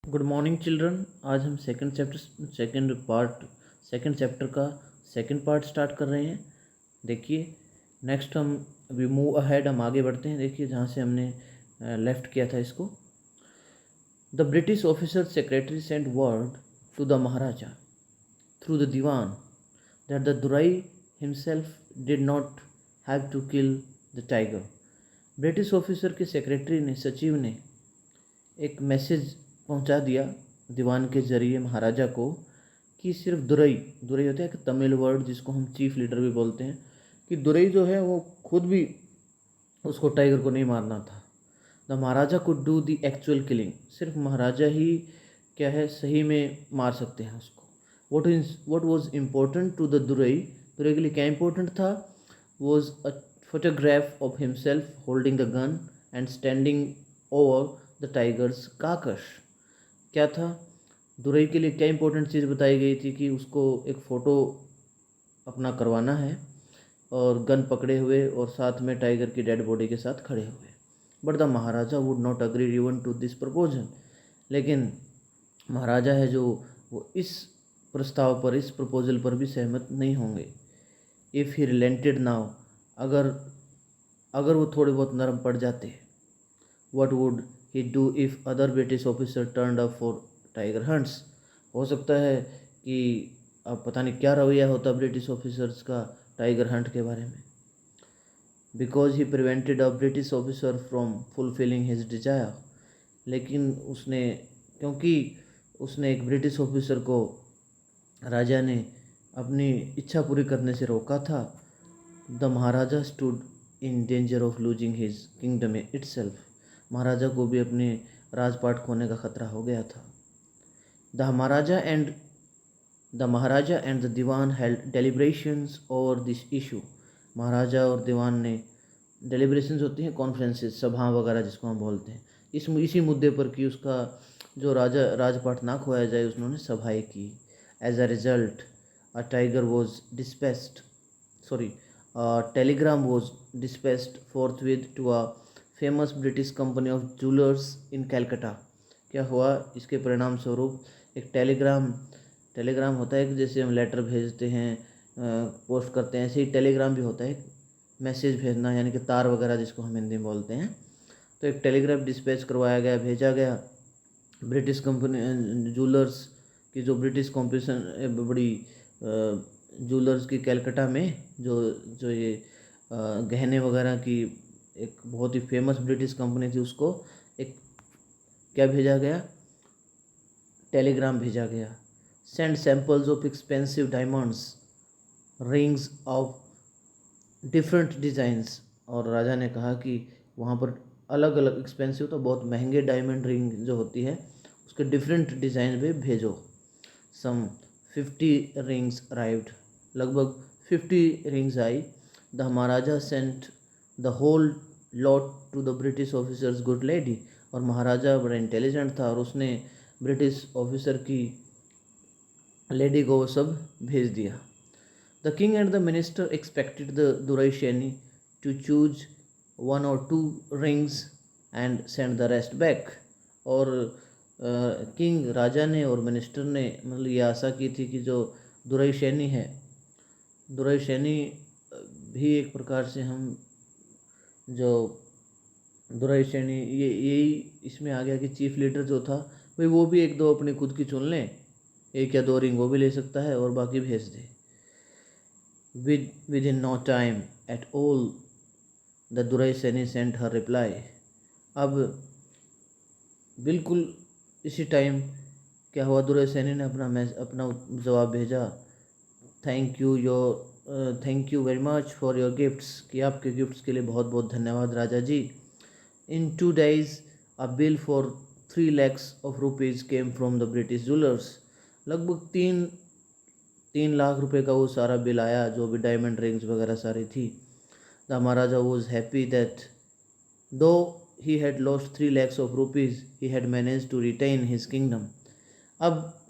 Good morning children. आज हम second chapter का सेकंड पार्ट स्टार्ट कर रहे हैं। देखिए, नेक्स्ट हम अभी मूव अहेड, हम आगे बढ़ते हैं। देखिए जहाँ से हमने लेफ्ट किया था इसको। The British officer secretary sent word to the maharaja through the dewan that the durai himself did not have to kill the tiger. British officer के सेक्रेटरी ने, सचिव ने एक मैसेज पहुंचा दिया दीवान के ज़रिए महाराजा को कि सिर्फ दुरई दुरई होता है एक तमिल वर्ड जिसको हम चीफ लीडर भी बोलते हैं, कि दुरई जो है वो खुद भी उसको टाइगर को नहीं मारना था। The Maharaja could do the actual killing, सिर्फ महाराजा ही क्या है सही में मार सकते हैं उसको। What was important to the Durai, Durai के लिए क्या इम्पोर्टेंट था? Was a photograph of himself holding the gun and standing over the tiger's carcass. क्या था दुरई के लिए? क्या इंपॉर्टेंट चीज़ बताई गई थी कि उसको एक फ़ोटो अपना करवाना है और गन पकड़े हुए और साथ में टाइगर की डेड बॉडी के साथ खड़े हुए। But the maharaja would not agree even to this proposal, लेकिन महाराजा है जो वो इस प्रस्ताव पर, इस प्रपोजल पर भी सहमत नहीं होंगे। इफ़ ही रिलेंटेड नाउ, अगर अगर वो थोड़े बहुत नरम पड़ जाते। What would he do if other British officer turned up for tiger hunts. हो सकता है कि अब पता नहीं क्या रवैया होता ब्रिटिश ऑफिसर्स का टाइगर हंट के बारे में। Because he prevented a British officer from fulfilling his Dzire, लेकिन उसने, क्योंकि उसने एक ब्रिटिश ऑफिसर को, राजा ने अपनी इच्छा पूरी करने से रोका था। The maharaja stood in danger of losing his kingdom itself, महाराजा को भी अपने राजपाट खोने का खतरा हो गया था। The maharaja and the dewan held deliberations over this issue, महाराजा और दीवान ने, डेलिब्रेशंस होती हैं कॉन्फ्रेंसेस, सभा वगैरह जिसको हम बोलते हैं, इसी मुद्दे पर कि उसका जो राजपाट ना खोया जाए, उन्होंने सभाएं की। As a result a tiger was dispatched telegram was dispatched forthwith to a famous British company of jewellers in Calcutta. क्या हुआ इसके परिणाम स्वरूप? एक टेलीग्राम होता है कि जैसे हम लेटर भेजते हैं, पोस्ट करते हैं, ऐसे ही टेलीग्राम भी होता है, मैसेज भेजना, यानी कि तार वगैरह जिसको हम हिंदी में बोलते हैं। तो एक टेलीग्राफ डिस्पैच करवाया गया, भेजा गया ब्रिटिश कंपनी जूलर्स की, जो ब्रिटिश कॉम्पिटिशन बड़ी जूलर्स की कैलकाटा में, जो जो ये गहने वगैरह की एक बहुत ही फेमस ब्रिटिश कंपनी थी, उसको एक क्या भेजा गया? टेलीग्राम भेजा गया। Send samples of expensive diamonds rings of different designs, और राजा ने कहा कि वहाँ पर अलग अलग एक्सपेंसिव, तो बहुत महंगे डायमंड रिंग जो होती है उसके डिफरेंट डिज़ाइन पे भेजो। सम 50 रिंग्स अराइव्ड, लगभग 50 रिंग्स आई। The maharaja sent the whole lot to the British officers good lady, और महाराजा बड़ा इंटेलिजेंट था और उसने ब्रिटिश ऑफिसर की लेडी को वो सब भेज दिया। The king and the minister expected the Duraisani to choose 1 or 2 rings and send the rest back, और किंग, राजा ने और मिनिस्टर ने मतलब ये आशा की थी कि जो दुराइशैनी है, दुराइशैनी भी एक प्रकार से हम जो दुराइशैनी, यही इसमें आ गया कि चीफ लीडर जो था भाई वो भी 1-2 अपनी खुद की चुन लें, 1 या 2 रिंग वो भी ले सकता है और बाकी भेज दे। Within no time at all, the दुराइशैनी sent her reply. अब बिल्कुल इसी टाइम क्या हुआ, दुराइशैनी ने अपना जवाब भेजा। Thank you very much for your gifts, कि आपके गिफ्ट्स के लिए बहुत बहुत धन्यवाद राजा जी। इन 2 days a bill for 3 lakhs of rupees came from the British jewellers, लगभग 3 लाख रुपए का वो सारा बिल आया, जो भी डायमंड रिंग्स वगैरह सारी थी। The maharaja was happy that though he had lost 3 lakhs of rupees he had manage to retain his kingdom. अब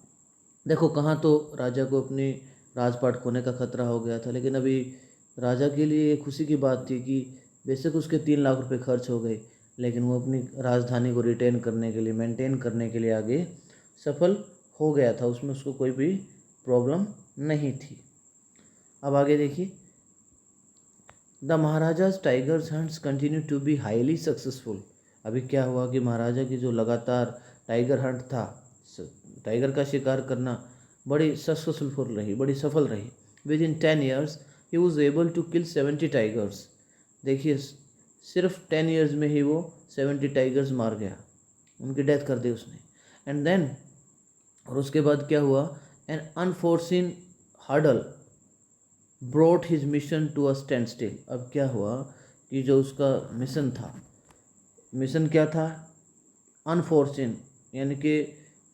देखो, कहाँ तो राजा को अपनी राजपाट खोने का खतरा हो गया था, लेकिन अभी राजा के लिए खुशी की बात थी कि बेशक उसके 3 लाख रुपए खर्च हो गए, लेकिन वो अपनी राजधानी को रिटेन करने के लिए, मेंटेन करने के लिए आगे सफल हो गया था, उसमें उसको कोई भी प्रॉब्लम नहीं थी। अब आगे देखिए, the maharaja's tigers hunts continue to be highly successful. अभी क्या हुआ कि महाराजा की जो लगातार टाइगर हंट था, टाइगर का शिकार करना, बड़ी सक्सेसफुल रही, बड़ी सफल रही। Within 10 years he was able to kill 70 tigers. देखिए सिर्फ 10 ईयर्स में ही वो 70 टाइगर्स मार गया, उनकी डेथ कर दी उसने। एंड देन, और उसके बाद क्या हुआ, an unforeseen hurdle brought his mission to a standstill. अब क्या हुआ कि जो उसका मिशन था, मिशन क्या था, अनफोर्सिन, यानी कि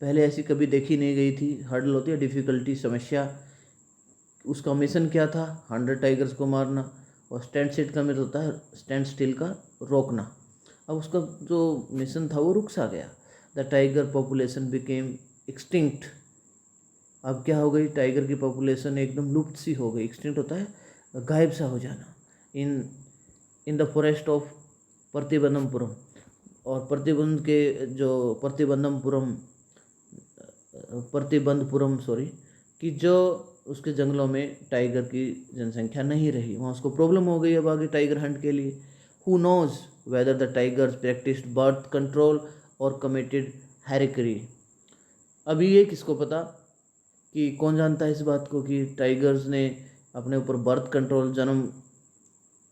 पहले ऐसी कभी देखी नहीं गई थी, हर्डल होती है डिफ़िकल्टी, समस्या। उसका मिशन क्या था, 100 टाइगर्स को मारना, और स्टैंड स्टिल का मतलब होता है स्टैंड स्टिल का रोकना। अब उसका जो मिशन था वो रुक सा गया। The tiger population became extinct. अब क्या हो गई, टाइगर की पॉपुलेशन एकदम लुप्त सी हो गई। एक्सटिंक्ट होता है गायब सा हो जाना। इन इन द फॉरेस्ट ऑफ प्रतिबंधमपुरम, और प्रतिबंध के जो प्रतिबंधपुरम सॉरी, कि जो उसके जंगलों में टाइगर की जनसंख्या नहीं रही, वहाँ उसको प्रॉब्लम हो गई अब आगे टाइगर हंट के लिए। Who knows whether the tigers practised birth control और कमिटेड हैरिकरी। अभी ये किसको पता, कि कौन जानता है इस बात को कि टाइगर्स ने अपने ऊपर बर्थ कंट्रोल, जन्म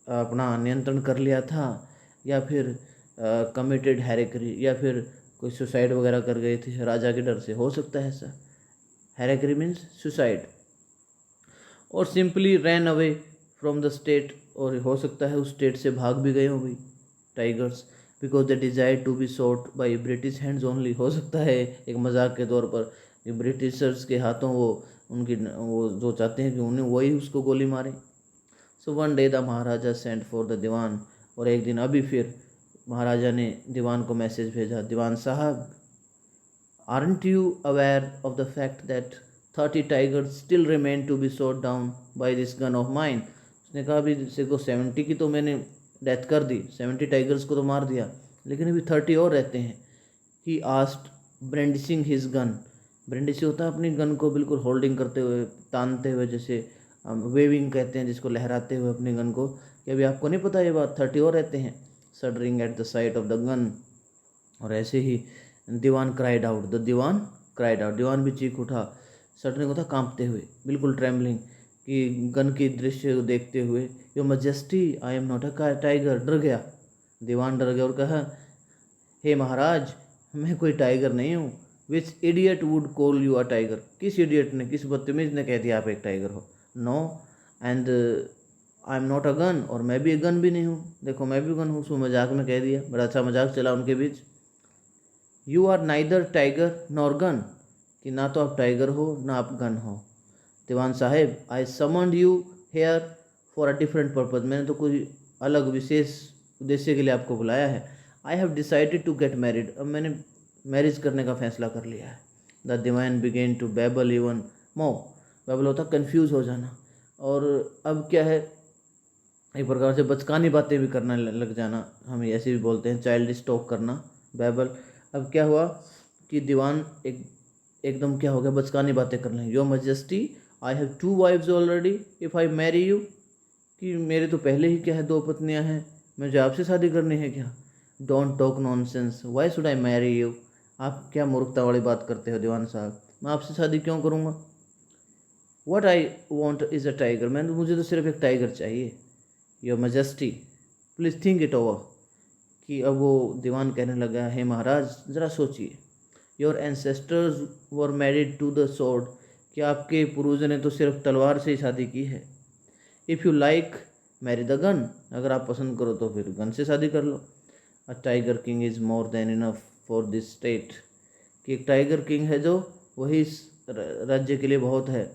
अपना नियंत्रण कर लिया था, या फिर कमिटेड हैरेकरी, या फिर कोई सुसाइड वगैरह कर गए थे राजा के डर से, हो सकता है ऐसा। हैरेकरी मीन्स सुसाइड। और simply ran away from the state, और हो सकता है उस स्टेट से भाग भी गए हो भाई tigers, because they desire to be shot by British hands only. हो सकता है एक मजाक के तौर पर कि ब्रिटिशर्स के हाथों वो वो जो चाहते हैं कि उन्हें वही उसको गोली मारे। So one day the maharaja sent for the dewan, और एक दिन अभी फिर महाराजा ने दीवान को मैसेज भेजा, dewan sahib, aren't you aware of the fact that 30 tigers still remain to be shot down by this gun of mine. उसने कहा अभी जैसे को 70 की तो मैंने डेथ कर दी, 70 टाइगर्स को तो मार दिया, लेकिन अभी 30 और रहते हैं। He asked brandishing his gun. Brandish होता है अपनी गन को बिल्कुल होल्डिंग करते हुए, तानते हुए, जैसे वेविंग कहते हैं जिसको, लहराते हुए अपनी गन को, कि अभी आपको नहीं पता ये बात, 30 और रहते हैं। Shuddering at the sight of the gun, और ऐसे ही dewan cried out, the dewan cried out, दीवान भी चीख उठा। सडरिंग होता कांपते हुए, बिल्कुल ट्रेम्बलिंग, कि गन की दृश्य को देखते हुए, your majesty I am not a tiger, डर गया, दीवान डर गया और कहा, हे महाराज, मैं कोई टाइगर नहीं हूँ। Which idiot would call you a tiger, किस इडियट ने, किस बदतमीज ने कह दिया आप एक टाइगर हो। No, and I am not a gun, और मैं भी एक गन भी नहीं हूँ, देखो मैं भी गन हूँ। उसको मजाक में कह दिया, बड़ा अच्छा मजाक चला उनके बीच। You are neither tiger nor gun, कि ना तो आप टाइगर हो ना आप गन हो। Dewan saheb, I summoned you here for a different purpose, मैंने तो कोई अलग विशेष उद्देश्य के लिए आपको बुलाया है। I have decided to get married, अब मैंने मैरिज करने का फैसला कर लिया है। The dewan began to babble even more, babble होता कन्फ्यूज़ हो जाना, और अब क्या है, एक प्रकार से बचकानी बातें भी करना लग जाना, हम ऐसे भी बोलते हैं, चाइल्ड टॉक करना, बैबल। अब क्या हुआ कि दीवान एकदम क्या हो गया, बचकानी बातें करने लगे। Your majesty, I have 2 wives already, if I marry you, कि मेरे तो पहले ही क्या है 2 पत्नियां हैं, मुझे आपसे शादी करनी है क्या। Don't talk nonsense, why should I marry you, आप क्या मूर्खता वाली बात करते हो दीवान साहब, मैं आपसे शादी क्यों करूँगा। What I want is a tiger, मुझे तो सिर्फ एक टाइगर चाहिए। Your majesty please think it over, कि अब वो दीवान कहने लगा, है महाराज ज़रा सोचिए। Your ancestors were married to the sword, कि आपके पूर्वजों ने तो सिर्फ तलवार से ही शादी की है। If you like marry the gun, अगर आप पसंद करो तो फिर गन से शादी कर लो। A tiger king is more than enough for this state, कि एक टाइगर किंग है जो वही इस राज्य के लिए बहुत है।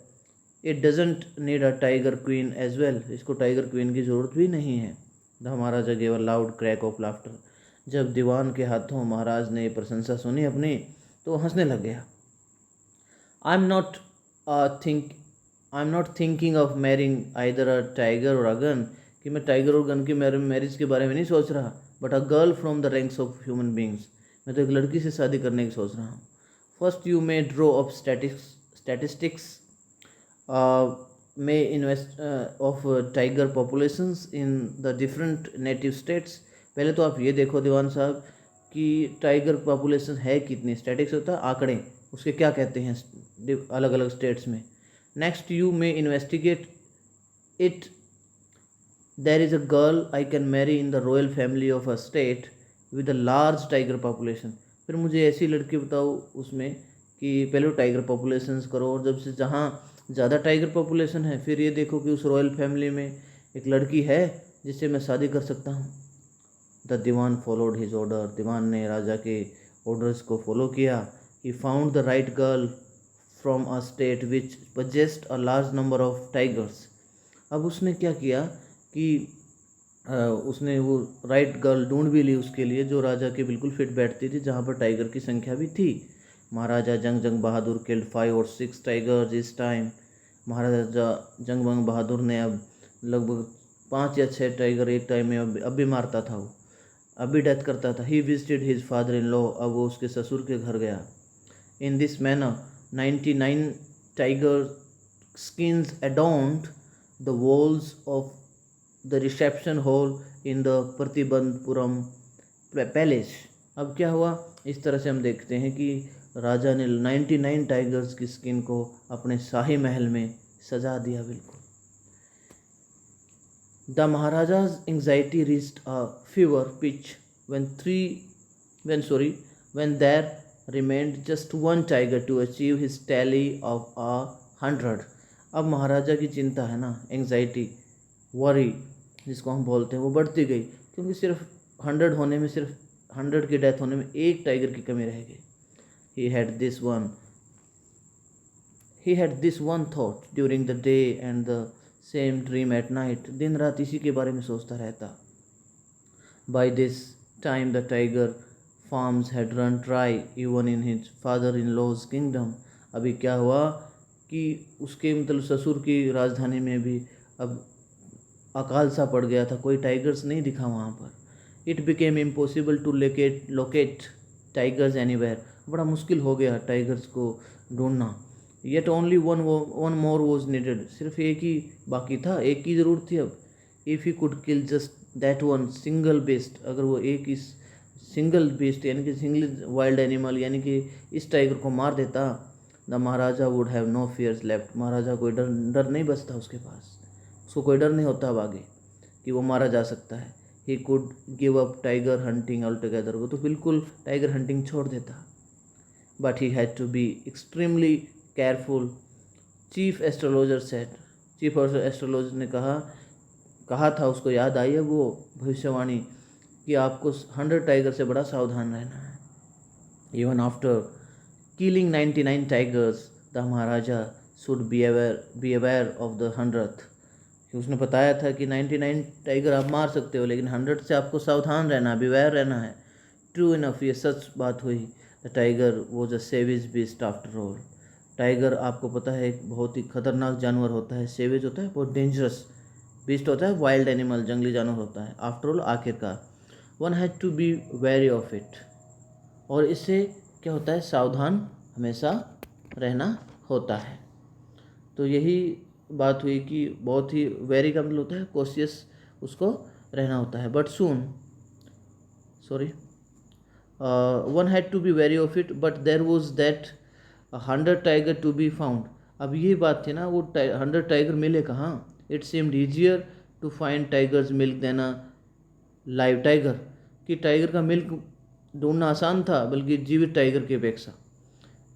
It doesn't need a tiger queen as well, इसको टाइगर क्वीन की ज़रूरत भी नहीं है। The maharaja gave a loud crack of laughter, जब दीवान के हाथों महाराज ने प्रशंसा सुनी अपनी तो हंसने लग गया। आई am not thinking of marrying either a tiger और अ गन, कि मैं टाइगर और गन की मैरिज के बारे में नहीं सोच रहा, but a girl from the ranks of human beings, मैं तो एक लड़की से शादी करने की सोच रहा हूँ। First you may draw up statistics may invest of tiger populations in the different native states। पहले तो आप ये देखो दीवान साहब कि टाइगर पॉपुलेशन है कितनी, स्टैटिक्स होता है आंकड़े, उसके क्या कहते हैं अलग अलग स्टेट्स में। Next you may investigate it, there is a girl I can marry in the royal family of a state with a large tiger population. फिर मुझे ऐसी लड़की बताओ उसमें कि पहले टाइगर पॉपुलेशंस करो, और जब से जहाँ ज़्यादा टाइगर पॉपुलेशन है फिर ये देखो कि उस रॉयल फैमिली में एक लड़की है जिससे मैं शादी कर सकता हूँ। The dewan followed his order, दीवान ने राजा के ऑर्डर्स को फॉलो किया। He found the right girl from a state which possessed a large number of tigers. अब उसने क्या किया कि उसने वो राइट गर्ल ढूंढ भी ली उसके लिए जो राजा के बिल्कुल फिट बैठती थी, जहाँ पर टाइगर की संख्या भी थी। महाराजा जंग बहादुर किल्ड 5 और 6 टाइगर्स इस टाइम। महाराजा जंग बहादुर ने अब लगभग 5 या 6 टाइगर एक टाइम में अब भी मारता था, वो अब भी डेथ करता था। He visited his father in law, अब वो उसके ससुर के घर गया। In this manner 99 tiger skins adorned the walls of the reception hall in the Pratibandapuram palace. अब क्या हुआ, इस तरह से हम देखते हैं कि राजा ने 99 टाइगर्स की स्किन को अपने शाही महल में सजा दिया बिल्कुल। The maharaja's anxiety reached a fever pitch when there remained just one tiger to achieve his tally of 100। अब महाराजा की चिंता है ना, एंग्जाइटी, वरी जिसको हम बोलते हैं, वो बढ़ती गई क्योंकि सिर्फ 100 होने में, सिर्फ 100 की डेथ होने में एक टाइगर की कमी रह गई। He had this one thought during the day and the same dream at night। दिन रात इसी के बारे में सोचता रहता। By this time the tiger farms had run dry even in his father-in-law's kingdom। अभी क्या हुआ कि उसके मतलब ससुर की राजधानी में भी अब अकाल सा पड़ गया था, कोई टाइगर्स नहीं दिखा वहाँ पर। It became impossible to locate tigers anywhere। बड़ा मुश्किल हो गया टाइगर्स को ढूंढना। Yet only one more was needed। सिर्फ एक ही बाकी था, एक की ज़रूरत थी अब। If he could kill just that one single beast, अगर वो एक इस सिंगल beast यानी कि सिंगल वाइल्ड एनिमल यानी कि इस टाइगर को मार देता, the maharaja would have no fears left. महाराजा कोई डर नहीं बचता उसके पास, उसको कोई डर नहीं होता अब आगे कि वो मारा जा सकता है। He could give up tiger hunting altogether, वो तो बिल्कुल टाइगर हंटिंग छोड़ देता। But he had to be extremely careful, chief astrologer said. Chief astrologer ने कहा था, उसको याद आई है वो भविष्यवाणी कि आपको 100 टाइगर से बड़ा सावधान रहना है। Even after killing 99 tigers the Maharaja should be aware of the 100th। उसने बताया था कि 99 टाइगर आप मार सकते हो लेकिन 100 से आपको सावधान रहना, बिवेयर रहना है। ट्रू इनफ, ये सच बात हुई। The tiger was a savage beast after all. Tiger आपको पता है एक बहुत ही खतरनाक जानवर होता है, सेविज होता है, बहुत डेंजरस बीस्ट होता है, वाइल्ड एनिमल, जंगली जानवर होता है। आफ्टर ऑल, आखिरकार, one had to be wary of it. और इससे क्या होता है, सावधान हमेशा रहना होता है। तो यही बात हुई कि बहुत ही वेरी का मतलब होता है कॉशियस, उसको रहना होता है। But soon one had to be wary of it but there was that 100 tiger to be found. अब ये बात थी ना, वो 100 टाइगर मिले कहाँ। It seemed easier to find tigers milk than a live tiger, कि टाइगर का मिल्क ढूंढना आसान था बल्कि जीवित टाइगर की अपेक्षा।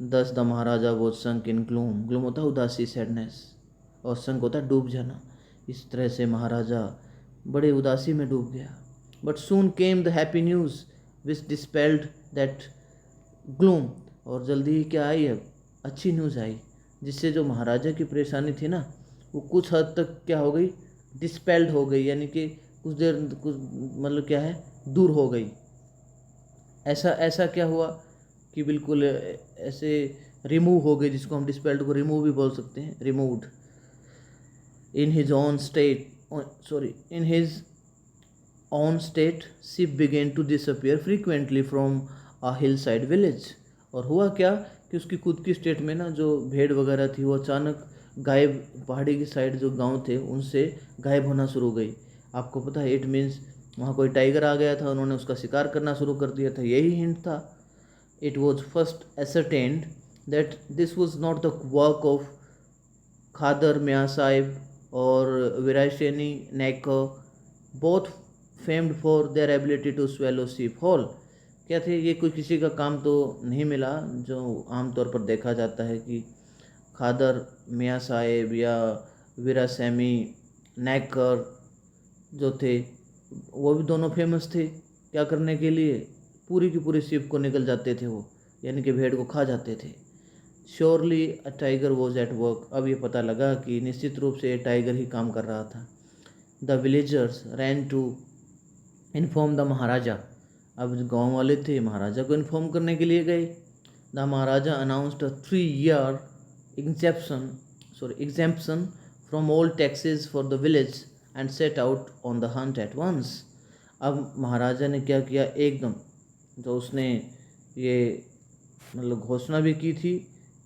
दस द महाराजा वो संक इन ग्लूम, ग्लूम होता है उदासी, सैडनेस, और संक होता है डूब जाना। इस तरह से महाराजा बड़े उदासी में डूब गया। But soon came the happy news which dispelled that gloom. और जल्दी ही क्या आई, अब अच्छी न्यूज़ आई जिससे जो महाराजा की परेशानी थी ना वो कुछ हद तक क्या हो गई, डिस्पेल्ड हो गई, यानी कि कुछ देर कुछ मतलब क्या है, दूर हो गई। ऐसा क्या हुआ कि बिल्कुल ऐसे रिमूव हो गई, जिसको हम डिस्पेल्ड को रिमूव भी बोल सकते हैं, removed. In his own state in his own state, sheep began to disappear frequently from a hillside village. और हुआ क्या कि उसकी खुद की स्टेट में ना जो भेड़ वगैरह थी वो अचानक गायब, पहाड़ी की साइड जो गांव थे उनसे गायब होना शुरू हो गई। आपको पता है, इट मीन्स वहाँ कोई टाइगर आ गया था, उन्होंने उसका शिकार करना शुरू कर दिया था, यही हिंट था। It was first ascertained that this was not the work of Khadar Mia Sahib or Virasheni Naikar, both famed for their ability to swallow sheep whole। क्या थे ये, कोई किसी का काम तो नहीं मिला जो आमतौर पर देखा जाता है कि खादर मियाँ साहेब या वीरासैमी नायकर जो थे वो भी दोनों फेमस थे क्या करने के लिए, पूरी की पूरी शिप को निकल जाते थे वो, यानी कि भेड़ को खा जाते थे। Surely a tiger was at work. अब ये पता लगा कि निश्चित रूप से टाइगर ही काम कर रहा था। The villagers ran to inform the maharaja. अब जो गाँव वाले थे महाराजा को इन्फॉर्म करने के लिए गए। The Maharaja announced a 3 year exemption from all taxes for the village and set out on the hunt at once। अब महाराजा ने क्या किया, एकदम जो उसने ये मतलब घोषणा भी की थी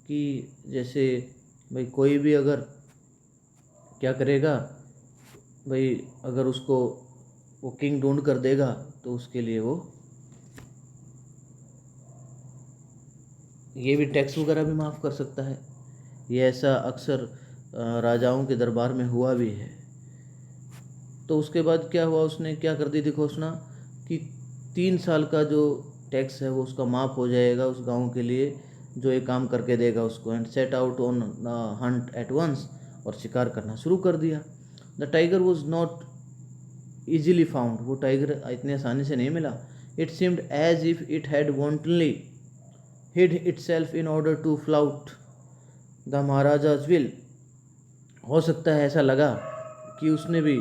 कि जैसे भाई कोई भी अगर क्या करेगा भाई, अगर उसको वो किंग ढूंढ कर देगा तो उसके लिए वो ये भी टैक्स वगैरह भी माफ़ कर सकता है। ये ऐसा अक्सर राजाओं के दरबार में हुआ भी है। तो उसके बाद क्या हुआ, उसने क्या कर दी थी घोषणा कि 3 साल का जो टैक्स है वो उसका माफ़ हो जाएगा उस गांव के लिए जो ये काम करके देगा उसको। And set out on hunt at once, और शिकार करना शुरू कर दिया। The tiger was not easily found. वो टाइगर इतनी आसानी से नहीं मिला। It seemed as if it had wantonly hid itself in order to flout the Maharaja's will। हो सकता है ऐसा लगा कि उसने भी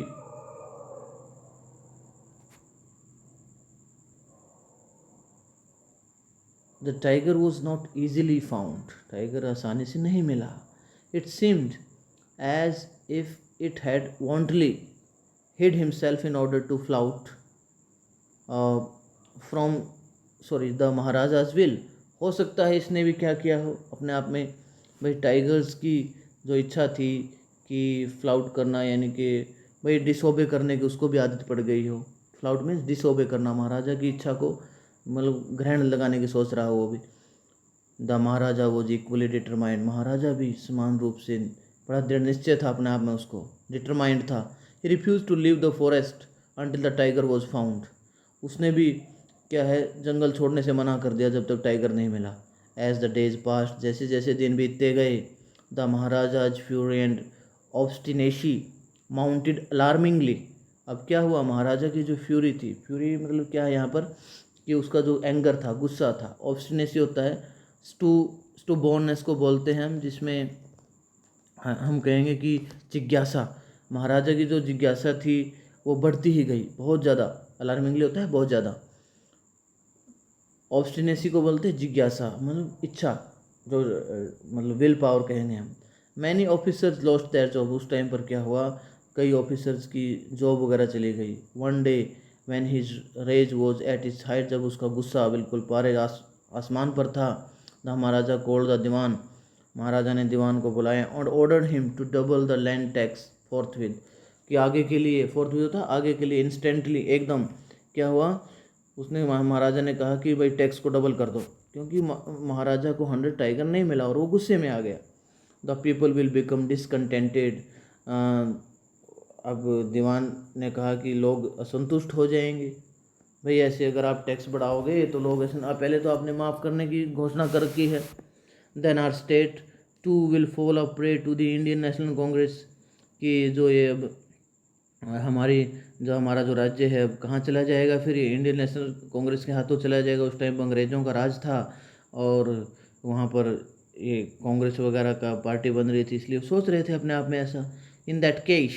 The tiger was not easily found। Tiger आसानी से नहीं मिला। It seemed as if it had wantonly hid himself in order to flout from the Maharaja's will। हो सकता है इसने भी क्या किया हो अपने आप में, भाई टाइगर्स की जो इच्छा थी कि फ्लाउट करना, यानी कि भाई डिसओबे करने की उसको भी आदत पड़ गई हो। फ्लाउट मीन्स डिसओबे करना, महाराजा की इच्छा को मतलब ग्रहण लगाने की सोच रहा हो वो भी। The maharaja was equally determined. महाराजा भी समान रूप से बड़ा दृढ़ निश्चय था अपने आप में, उसको डिटरमाइंड था। He refused to leave the forest until the tiger was found. उसने भी क्या है जंगल छोड़ने से मना कर दिया जब तक टाइगर नहीं मिला। एज द डेज पास्ट, जैसे जैसे दिन बीतते गए, the maharaja's fury and obstinacy mounted alarmingly. अब क्या हुआ, महाराजा की जो फ्यूरी थी, फ्यूरी मतलब क्या है यहाँ पर कि उसका जो एंगर था, गुस्सा था। ऑब्स्टिनेसी होता है स्टू बोर्ननेस को बोलते हैं हम, जिसमें हम कहेंगे कि जिज्ञासा। महाराजा की जो जिज्ञासा थी वो बढ़ती ही गई बहुत ज़्यादा। अलार्मिंगली होता है बहुत ज़्यादा। ऑब्स्टिनेसी को बोलते हैं जिज्ञासा, मतलब इच्छा, जो मतलब विल पावर कहेंगे हम। Many officers lost their job. उस टाइम पर क्या हुआ, कई ऑफिसर्स की जॉब वगैरह चली गई। One day when his rage was at its height, जब उसका गुस्सा बिल्कुल पारे आसमान पर था, the maharaja called the dewan. Maharaja ने दीवान को बुलाया और ordered him to double the land tax forthwith, कि आगे के लिए, फोर्थविथ होता आगे के लिए, इंस्टेंटली एकदम। क्या हुआ, उसने महाराजा ने कहा कि भाई टैक्स को डबल कर दो, क्योंकि महाराजा को 100 टाइगर नहीं मिला और वो गुस्से में आ गया। The people will become discontented. अब दीवान ने कहा कि लोग असंतुष्ट हो जाएंगे, भाई ऐसे अगर आप टैक्स बढ़ाओगे तो लोग ऐसे, पहले तो आपने माफ़ करने की घोषणा कर रखी है। Then our state too will fall a prey to the Indian National Congress, कि जो ये अब हमारा जो राज्य है अब कहाँ चला जाएगा, फिर ये इंडियन नेशनल कांग्रेस के हाथों चला जाएगा। उस टाइम पर अंग्रेज़ों का राज था और वहाँ पर ये कांग्रेस वगैरह का पार्टी बन रही थी, इसलिए सोच रहे थे अपने आप में ऐसा। इन दैट केस,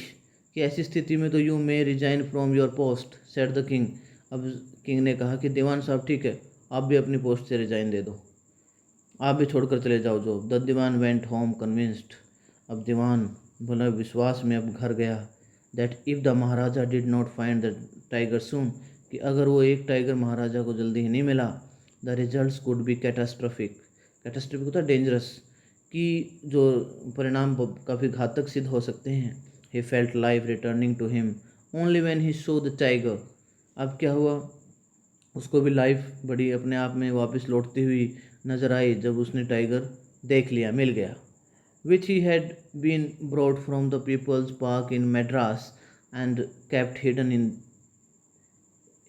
कि ऐसी स्थिति में तो you may resign from your post set the king. अब किंग ने कहा कि दीवान साहब ठीक है, आप भी अपनी पोस्ट से रिजाइन दे दो, आप भी छोड़कर चले जाओ जो। The dewan went home convinced. अब दीवान बोला विश्वास में अब घर गया। That if the maharaja did not find the tiger soon, कि अगर वो एक टाइगर महाराजा को जल्दी ही नहीं मिला, the results could be catastrophic. Catastrophic होता है डेंजरस, कि जो परिणाम काफ़ी घातक सिद्ध हो सकते हैं। He felt life returning to him only when he saw the tiger. अब क्या हुआ, उसको भी लाइफ बड़ी अपने आप में वापस लौटती हुई नज़र आई जब उसने टाइगर देख लिया, मिल गया। Which he had been brought from the People's Park in Madras and kept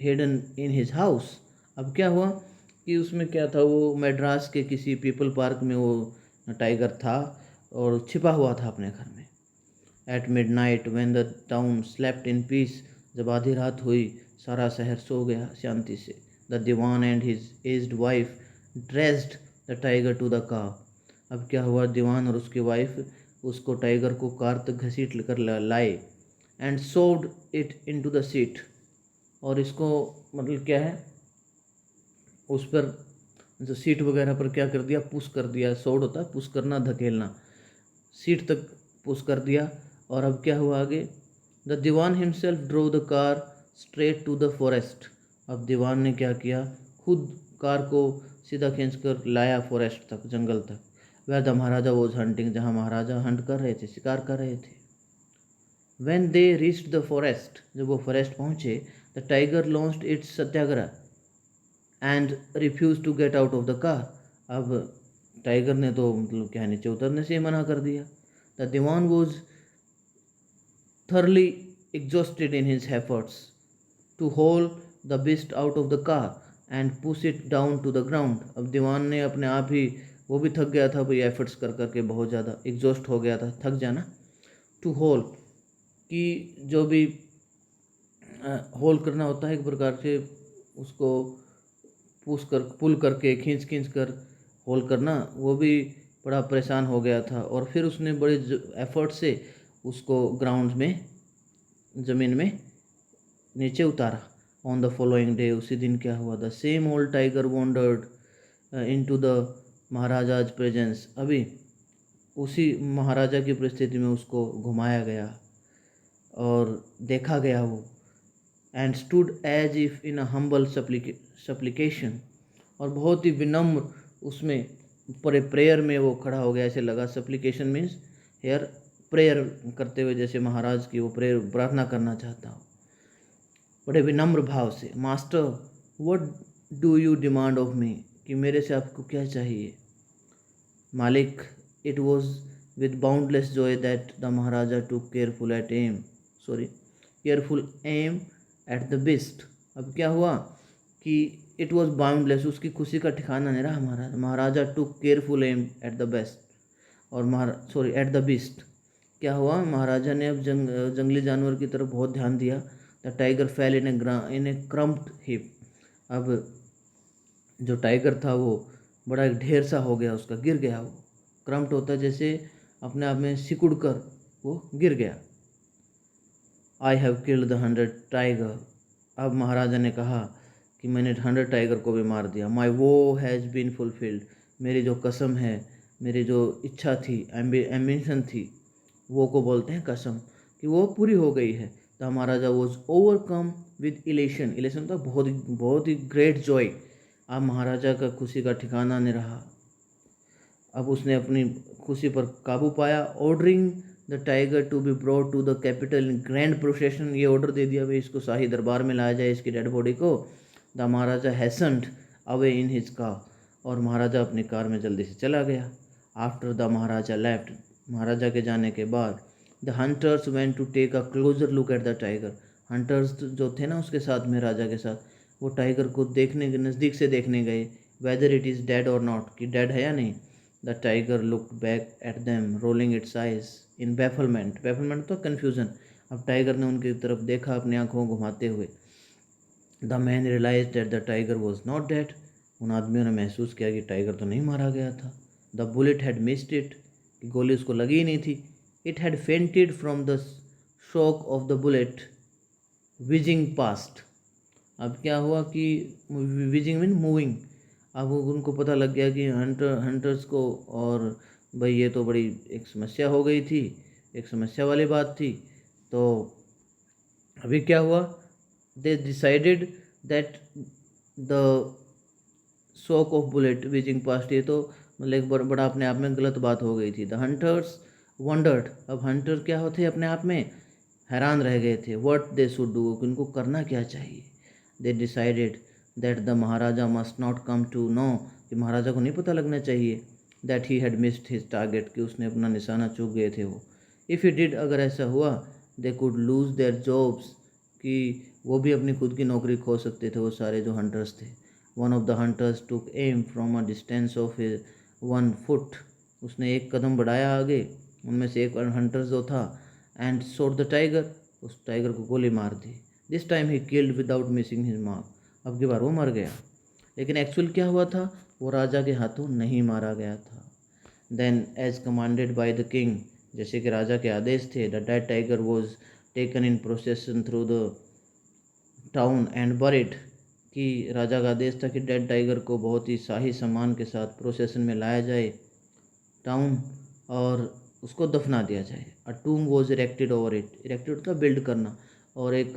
hidden in his house. अब क्या हुआ कि उसमें क्या था, वो मेड्रास के किसी पीपल पार्क में वो टाइगर था और छिपा हुआ था अपने घर में। At mid night when the town slept in peace, जब आधी रात हुई सारा शहर सो गया शांति से। The dewan and his aged wife dressed the tiger to the car. अब क्या हुआ, दीवान और उसकी वाइफ उसको टाइगर को कार तक घसीट कर लाए। And shoved it into the seat, और इसको मतलब क्या है, उस पर जो सीट वगैरह पर क्या कर दिया, पुश कर दिया। सोड होता है पुश करना, धकेलना, सीट तक पुश कर दिया। और अब क्या हुआ आगे, the dewan himself drove the car straight to the forest. अब दीवान ने क्या किया, खुद कार को सीधा खींच कर लाया फॉरेस्ट तक, जंगल तक। वह द महाराजा वॉज हंटिंग, जहाँ महाराजा हंट कर रहे थे, शिकार कर रहे थे। When they reached the forest, जब वो फॉरेस्ट पहुँचे, the tiger launched its Satyagraha and refused to get out of the car। अब टाइगर ने तो मतलब क्या नीचे उतरने से ही मना कर दिया। The diwan was thoroughly exhausted in his efforts to haul the beast out of the car and push it down to the ground। अब दीवान ने अपने आप ही, वो भी थक गया था भाई, एफर्ट्स कर करके बहुत ज़्यादा एग्जॉस्ट हो गया था, थक जाना। टू होल, कि जो भी होल करना होता है एक प्रकार से, उसको पुल करके खींच खींच कर होल करना, वो भी बड़ा परेशान हो गया था। और फिर उसने बड़े एफर्ट से उसको ग्राउंड में, ज़मीन में नीचे उतारा। ऑन द फॉलोइंग डे, उसी दिन क्या हुआ, the same old tiger wandered into the maharaja's presence. अभी उसी महाराजा की परिस्थिति में उसको घुमाया गया और देखा गया वो। And stood as if in a humble supplication, और बहुत ही विनम्र उसमें प्रेयर में वो खड़ा हो गया, ऐसे लगा। सप्लिकेशन मीन्स हेयर प्रेयर करते हुए, जैसे महाराज की वो प्रेयर प्रार्थना करना चाहता हो, बड़े विनम्र भाव से। Master what do you demand of me, कि मेरे से आपको क्या चाहिए। मालिक, it was with boundless joy that the maharaja took careful aim at the beast. अब क्या हुआ कि इट वॉज बाउंडलेस, उसकी खुशी का ठिकाना नहीं रहा। Maharaja took careful aim at the beast, और एट द बेस्ट। क्या हुआ, महाराजा ने अब जंगली जानवर की तरफ बहुत ध्यान दिया। The tiger fell in a crumpled heap. अब जो टाइगर था वो बड़ा एक ढेर सा हो गया, उसका गिर गया। वो क्रम्प्ड होता है जैसे अपने आप में सिकुड़ कर वो गिर गया। I have killed the 100 tiger. अब महाराजा ने कहा कि मैंने 100 टाइगर को भी मार दिया। माई वो हैज़ बीन फुलफिल्ड, मेरी जो कसम है, मेरी जो इच्छा थी, एम्बिशन थी, वो को बोलते हैं कसम, कि वो पूरी हो गई है। The maharaja was overcome with elation. Elation तो बहुत ही ग्रेट जॉय। अब महाराजा का खुशी का ठिकाना नहीं रहा। अब उसने अपनी खुशी पर काबू पाया। Ordering the tiger to be brought to the capital in grand procession, ये ऑर्डर दे दिया भाई इसको शाही दरबार में लाया जाए, इसकी डेड बॉडी को। The maharaja hastened away in his car, और महाराजा अपनी कार में जल्दी से चला गया। आफ्टर द महाराजा लेफ्ट, महाराजा के जाने के बाद, the hunters went to take a closer look at the tiger. Hunters जो थे ना उसके साथ में, राजा के साथ, वो टाइगर को देखने के नज़दीक से देखने गए, वेदर इट इज़ डेड और नॉट, कि डेड है या नहीं। The tiger looked back at them rolling its eyes in bafflement. Bafflement तो कन्फ्यूज़न। अब टाइगर ने उनकी तरफ देखा अपनी आंखों को घुमाते हुए। The man realise that the tiger was not dead. उन आदमियों ने महसूस किया कि टाइगर तो नहीं मारा गया था। The bullet had missed it, कि गोली उसको लगी ही नहीं थी। It had fainted from the shock of the bullet wheezing past. अब क्या हुआ कि विजिंग मीन मूविंग। अब उनको पता लग गया कि हंटर्स को, और भाई ये तो बड़ी एक समस्या हो गई थी, एक समस्या वाली बात थी। तो अभी क्या हुआ, they decided that the shock of bullet whizzing past, ये तो मतलब एक बड़ा अपने आप में गलत बात हो गई थी। द हंटर्स वंडर्ड, अब हंटर क्या होते अपने आप में हैरान रह गए थे, व्हाट दे शुड डू, उनको करना क्या चाहिए। They decided that the maharaja must not come to know, कि महाराजा को नहीं पता लगना चाहिए, that he had missed his target, कि उसने अपना निशाना चूक गए थे वो। इफ़ ही डिड, अगर ऐसा हुआ, they could lose their jobs, कि वो भी अपनी खुद की नौकरी खो सकते थे वो सारे जो हंटर्स थे। One of the hunters took am from a distance of 1 foot, उसने एक कदम बढ़ाया आगे, उनमें से एक हंटर जो था, एंड शॉट द टाइगर, उस टाइगर को गोली मार दी। This time he killed without missing his mark, अब की बार वो मर गया, लेकिन एक्चुअल क्या हुआ था, वो राजा के हाथों नहीं मारा गया था। Then as commanded by the king, जैसे कि राजा के आदेश थे, the dead tiger was taken in procession through the town and buried, कि राजा का आदेश था कि डेड टाइगर को बहुत ही शाही सम्मान के साथ प्रोसेसन में लाया जाए टाउन, और उसको दफना दिया जाए। A tomb was erected over it, erected होता बिल्ड करना, और एक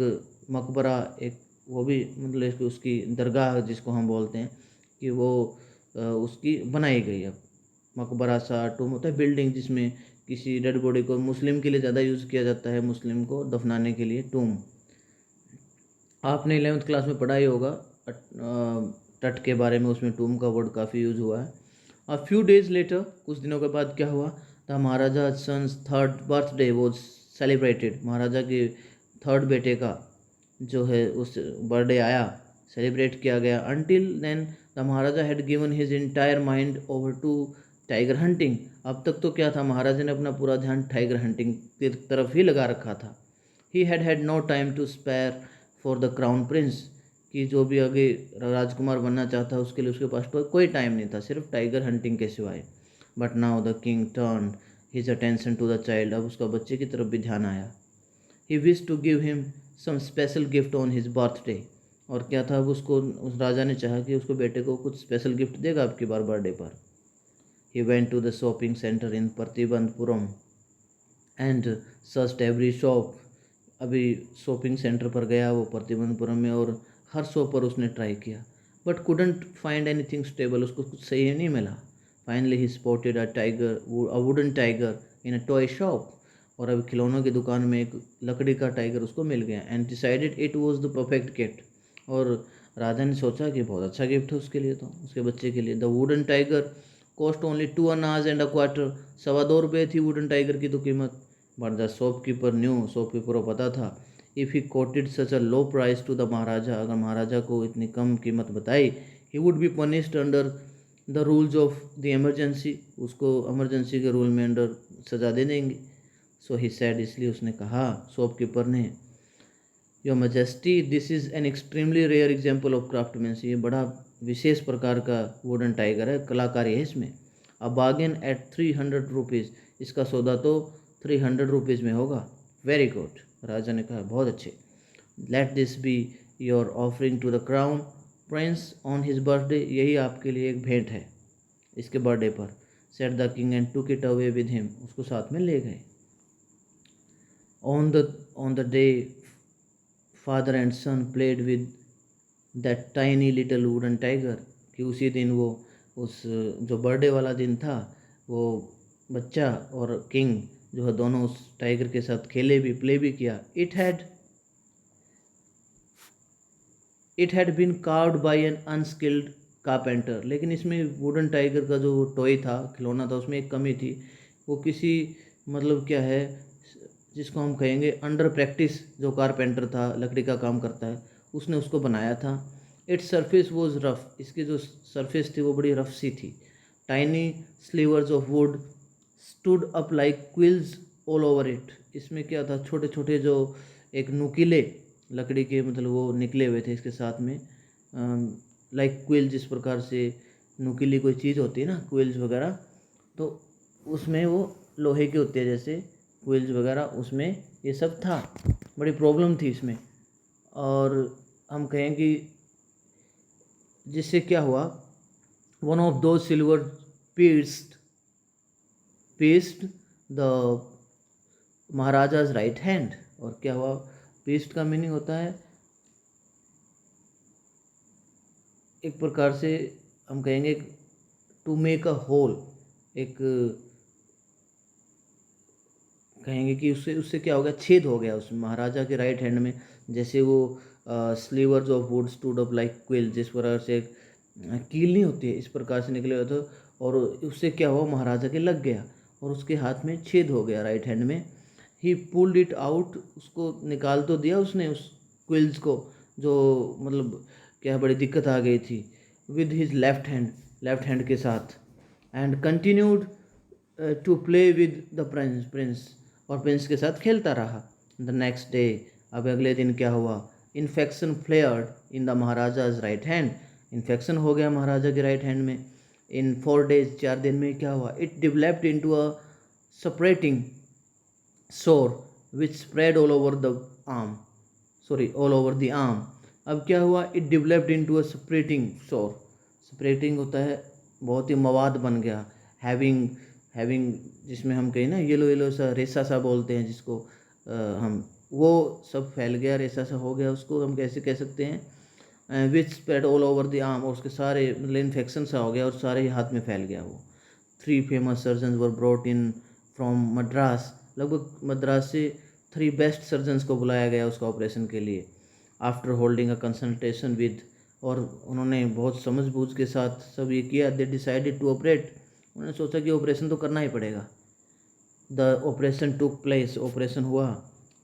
मकबरा, एक वो भी मतलब कि उसकी दरगाह जिसको हम बोलते हैं, कि वो उसकी बनाई गई। अब मकबरा सा टूम होता है बिल्डिंग जिसमें किसी डेड बॉडी को, मुस्लिम के लिए ज़्यादा यूज़ किया जाता है, मुस्लिम को दफनाने के लिए टूम। आपने 11th क्लास में पढ़ा ही होगा तट के बारे में, उसमें टूम का वर्ड काफ़ी यूज़ हुआ है। अ फ्यू डेज लेटर, कुछ दिनों के बाद क्या हुआ, the maharaja sons 3rd birthday was celebrated, महाराजा के 3rd बेटे का जो है उस बर्थडे आया, सेलिब्रेट किया गया। Until then the maharaja had given his entire mind over to tiger hunting, अब तक तो क्या था, महाराजा ने अपना पूरा ध्यान टाइगर हंटिंग की तरफ ही लगा रखा था। He had no time to spare for the crown prince, कि जो भी आगे राजकुमार बनना चाहता है उसके लिए उसके पास तो कोई टाइम नहीं था, सिर्फ टाइगर हंटिंग के सिवाय। But now the king turn his attention to the child, अब उसका बच्चे की तरफ भी ध्यान आया। He wish to give him some special gift on his birthday, और क्या था, अब उसको उस राजा ने चाहा कि उसको बेटे को कुछ स्पेशल गिफ्ट देगा आपकी बार बर्थडे पर। He went to the shopping centre in Pratibandapuram and searched every shop, अभी शॉपिंग सेंटर पर गया वो प्रतिबंधपुरम में, और हर शॉप पर उसने ट्राई किया, but couldn't find anything stable, उसको कुछ सही नहीं मिला। Finally he spotted a tiger, a wooden tiger in a toy shop, और अभी खिलौनों की दुकान में एक लकड़ी का टाइगर उसको मिल गया। And decided it was the perfect gift, और राजा ने सोचा कि बहुत अच्छा गिफ्ट है उसके लिए, तो उसके बच्चे के लिए। The wooden tiger cost only 2 आनाज एंड अ क्वार्टर, ₹2.25 थी वुडन टाइगर की तो कीमत। But the shopkeeper knew, shopkeeper को पता था, if he quoted such a low price to the maharaja, अगर महाराजा को इतनी कम कीमत बताई, he would be punished under the rules of the emergency, उसको इमरजेंसी के रूल में अंडर सज़ा दे देंगे। सो ही सैड, इसलिए उसने कहा शॉपकीपर ने, your majesty this is an extremely rare example of craftsmanship, ये बड़ा विशेष प्रकार का वुडन टाइगर है, कलाकारी है इसमें। अ बार्गेन एट 300 रुपीज़, इसका सौदा तो 300 रुपीज़ में होगा। वेरी गुड, राजा ने कहा बहुत अच्छे। Let this be your offering to the crown prince on his birthday, यही आपके लिए एक भेंट है इसके बर्थडे पर। Said the king and took it away with him, उसको साथ में ले गए। On the day father and son played with that tiny little wooden tiger, कि उसी दिन वो उस जो बर्थडे वाला दिन था, वो बच्चा और किंग जो है दोनों उस टाइगर के साथ खेले भी, प्ले भी किया। It had been carved by an unskilled carpenter, लेकिन इसमें वुडन टाइगर का जो टॉय था, खिलौना था, उसमें एक कमी थी, वो किसी मतलब क्या है जिसको हम कहेंगे अंडर प्रैक्टिस, जो कारपेंटर था, लकड़ी का काम करता है, उसने उसको बनाया था। इट्स सरफेस वॉज रफ, इसकी जो सरफेस थी वो बड़ी रफ सी थी। Tiny slivers of wood stood up like quills all over it, इसमें क्या था, छोटे छोटे जो एक नुकीले लकड़ी के मतलब वो निकले हुए थे इसके साथ में, लाइक क्विल, जिस प्रकार से नुकीली कोई चीज़ होती है ना, क्विल्स वगैरह, तो उसमें वो लोहे के होते हैं जैसे क्विल्स वगैरह, उसमें ये सब था। बड़ी प्रॉब्लम थी इसमें, और हम कहें कि जिससे क्या हुआ, one of those silver pierced the maharaja's right hand, और क्या हुआ, पेस्ट का मीनिंग होता है एक प्रकार से हम कहेंगे टू मेक अ होल, एक कहेंगे कि उससे उससे क्या हो गया, छेद हो गया उस महाराजा के राइट हैंड में। जैसे वो slivers of wood stood up like quill, जिस प्रकार से कील नहीं होती है इस प्रकार से निकले हुए थे, और उससे क्या हुआ, महाराजा के लग गया और उसके हाथ में छेद हो गया राइट हैंड में। ही पुल्ड इट आउट, उसको निकाल तो दिया उसने उस क्विल्स को, जो मतलब क्या बड़ी दिक्कत आ गई थी, विद हिज लेफ्ट हैंड के साथ, and continued to play with the prince, और प्रिंस के साथ खेलता रहा। द नेक्स्ट डे, अब अगले दिन क्या हुआ, infection flared in the maharaja's right hand, infection हो गया महाराजा के राइट हैंड में। इन 4 days, 4 दिन में क्या हुआ, it developed into a separating sore which spread all over the arm, all over the arm. अब क्या हुआ, it developed into a separating sore, separating होता है बहुत ही मवाद बन गया, हैविंग हैविंग जिसमें हम कहें ना येलो येलो सा रेसा सा बोलते हैं जिसको हम, वो सब फैल गया, रेसा सा हो गया, उसको हम कैसे कह सकते हैं, which spread all over the arm, और उसके सारे मतलब इन्फेक्शन सा हो गया और सारे ही हाथ में फैल गया वो। 3 famous surgeons were brought in from Madras, लगभग मद्रास से 3 बेस्ट सर्जन्स को बुलाया गया उसका ऑपरेशन के लिए। After holding a consultation with, और उन्होंने बहुत समझबूझ के साथ सब ये किया, दे डिसाइडेड टू ऑपरेट, उन्होंने सोचा कि ऑपरेशन तो करना ही पड़ेगा। The operation took place, operation हुआ।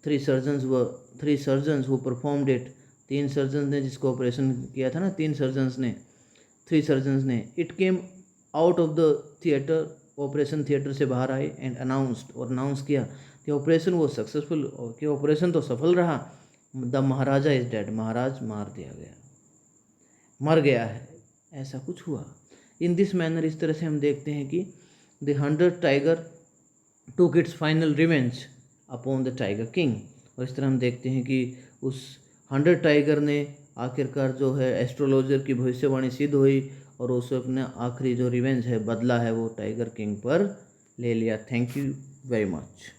3 surgeons who performed it, 3 surgeons ने जिसको ऑपरेशन किया था ना, 3 सर्जन्स ने, 3 सर्जन्स ने। It came out of the theatre, operation theatre से बाहर आए, एंड अनाउंस्ड, और अनाउंस किया कि ऑपरेशन वो सक्सेसफुल, और कि ऑपरेशन तो सफल रहा। द महाराजा इज डेड, महाराज मार दिया गया, मर गया है, ऐसा कुछ हुआ। इन दिस मैनर, इस तरह से हम देखते हैं कि the 100 tiger took its final revenge upon the tiger king, और इस तरह हम देखते हैं कि उस 100 टाइगर ने आखिरकार जो है एस्ट्रोलॉजर की भविष्यवाणी सिद्ध हुई, और उसे अपना आखिरी जो रिवेंज है, बदला है, वो टाइगर किंग पर ले लिया। Thank you very much.